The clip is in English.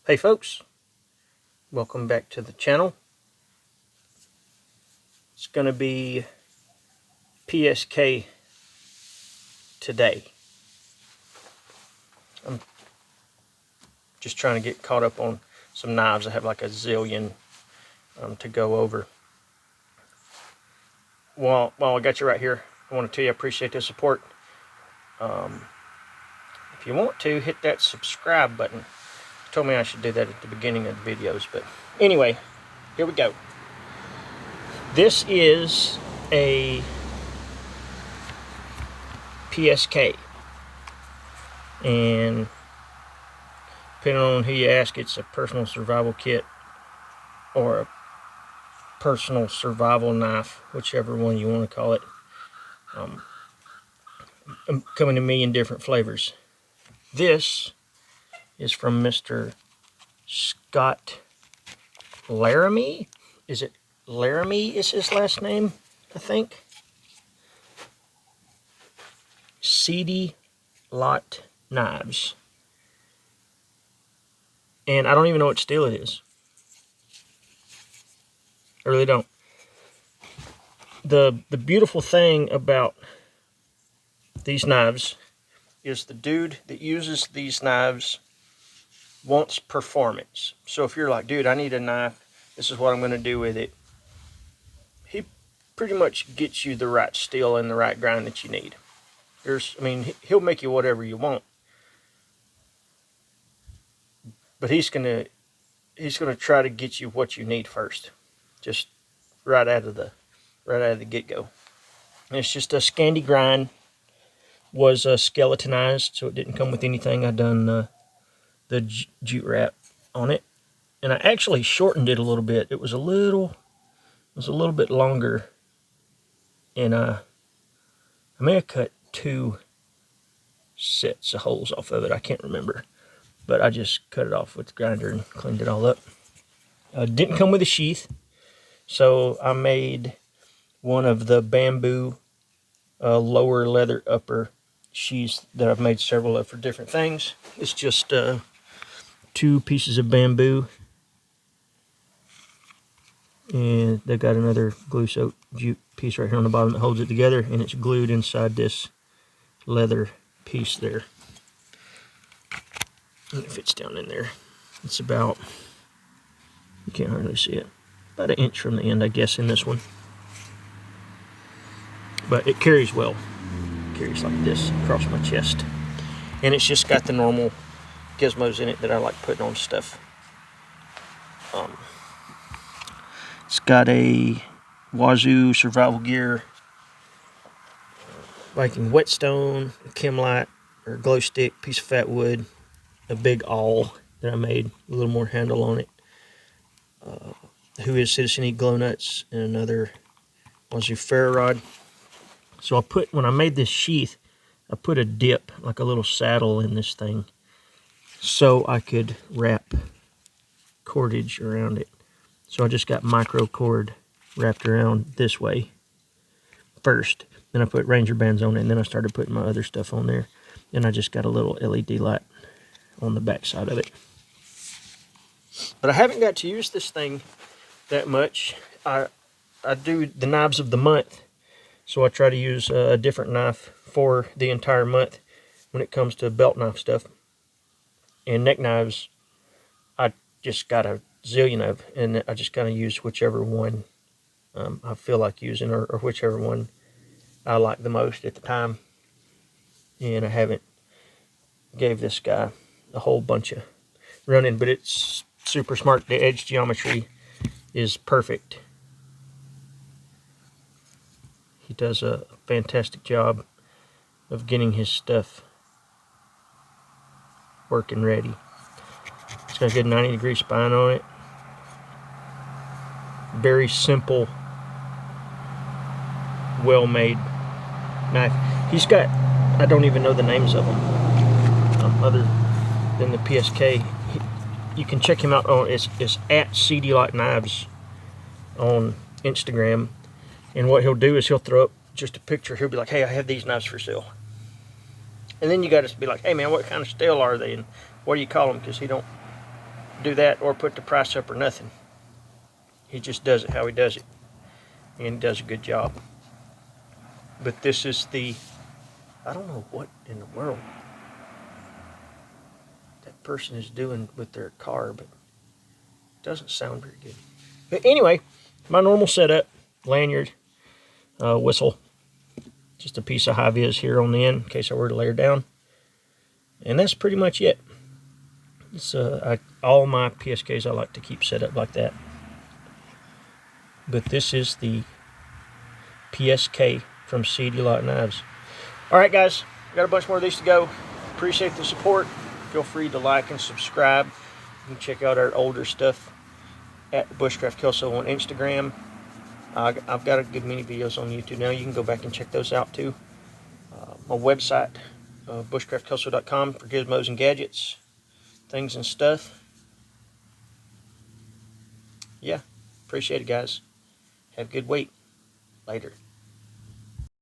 Hey folks, welcome back to the channel. It's going to be PSK today. I'm just trying to get caught up on some knives. I have like a zillion to go over. While I got you right here, I want to tell you I appreciate the support. If you want to, hit that subscribe button. You told me I should do that at the beginning of the videos, but anyway, here we go. This is a PSK, and depending on who you ask, it's a personal survival kit or a personal survival knife, whichever one you want to call it. Coming to me in different flavors. This is from Mr. Scott Laramie. Is it Laramie is his last name, I think? Seedy Lot Knives. And I don't even know what steel it is. I really don't. The beautiful thing about these knives is the dude that uses these knives wants performance. So if you're like, dude, I need a knife, this is what I'm going to do with it, he pretty much gets you the right steel and the right grind that you need. He'll make you whatever you want, but he's gonna try to get you what you need first, just right out of the get-go. And it's just a Scandi grind. Was skeletonized, so it didn't come with anything. I done the jute wrap on it, and I actually shortened it a little bit. It was a little bit longer, and I may have cut 2 sets of holes off of it. I can't remember, but I just cut it off with the grinder and cleaned it all up. Didn't come with a sheath, so I made one of the bamboo lower leather upper sheaths that I've made several of for different things. It's just 2 pieces of bamboo, and they've got another glue soaked jute piece right here on the bottom that holds it together, and it's glued inside this leather piece there. And it fits down in there. It's about, you can't hardly see it, about 1 inch from the end, I guess, in this one. But it carries well. It carries like this across my chest. And it's just got the normal gizmos in it that I like putting on stuff. It's got a Wazoo survival gear, Viking whetstone, a Chemlight or glow stick, piece of fat wood, a big awl that I made, a little more handle on it. Who is Citizen glow nuts, and another Wazoo ferro rod. So when I made this sheath, I put a dip, like a little saddle in this thing, so I could wrap cordage around it. So I just got micro cord wrapped around this way first. Then I put Ranger bands on it, and then I started putting my other stuff on there. And I just got a little LED light on the back side of it. But I haven't got to use this thing that much. I do the knives of the month, so I try to use a different knife for the entire month when it comes to belt knife stuff. And neck knives, I just got a zillion of, and I just kind of use whichever one I feel like using, or whichever one I like the most at the time. And I haven't gave this guy a whole bunch of running, but it's super smart. The edge geometry is perfect. He does a fantastic job of getting his stuff working ready. It's got a good 90-degree spine on it. Very simple, well-made knife. He's got, I don't even know the names of them, other than the PSK. You can check him out on, it's at Seedy Lot Knives on Instagram. And what he'll do is he'll throw up just a picture. He'll be like, hey, I have these knives for sale. And then you got to be like, hey man, what kind of steel are they, and what do you call them? Because he don't do that or put the price up or nothing. He just does it how he does it, and he does a good job. But this is the, I don't know what in the world that person is doing with their car, but it doesn't sound very good. But anyway, my normal setup, lanyard, whistle, just a piece of high vis here on the end in case I were to lay her down. And that's pretty much it. It's, all my PSKs I like to keep set up like that. But this is the PSK from Seedy Lock Knives. Alright guys, got a bunch more of these to go. Appreciate the support. Feel free to like and subscribe. You can check out our older stuff at Bushcraft Kelso on Instagram. I've got a good many videos on YouTube now. You can go back and check those out too. My website, bushcraftkelso.com, for gizmos and gadgets, things and stuff. Yeah, appreciate it guys. Have a good week. Later.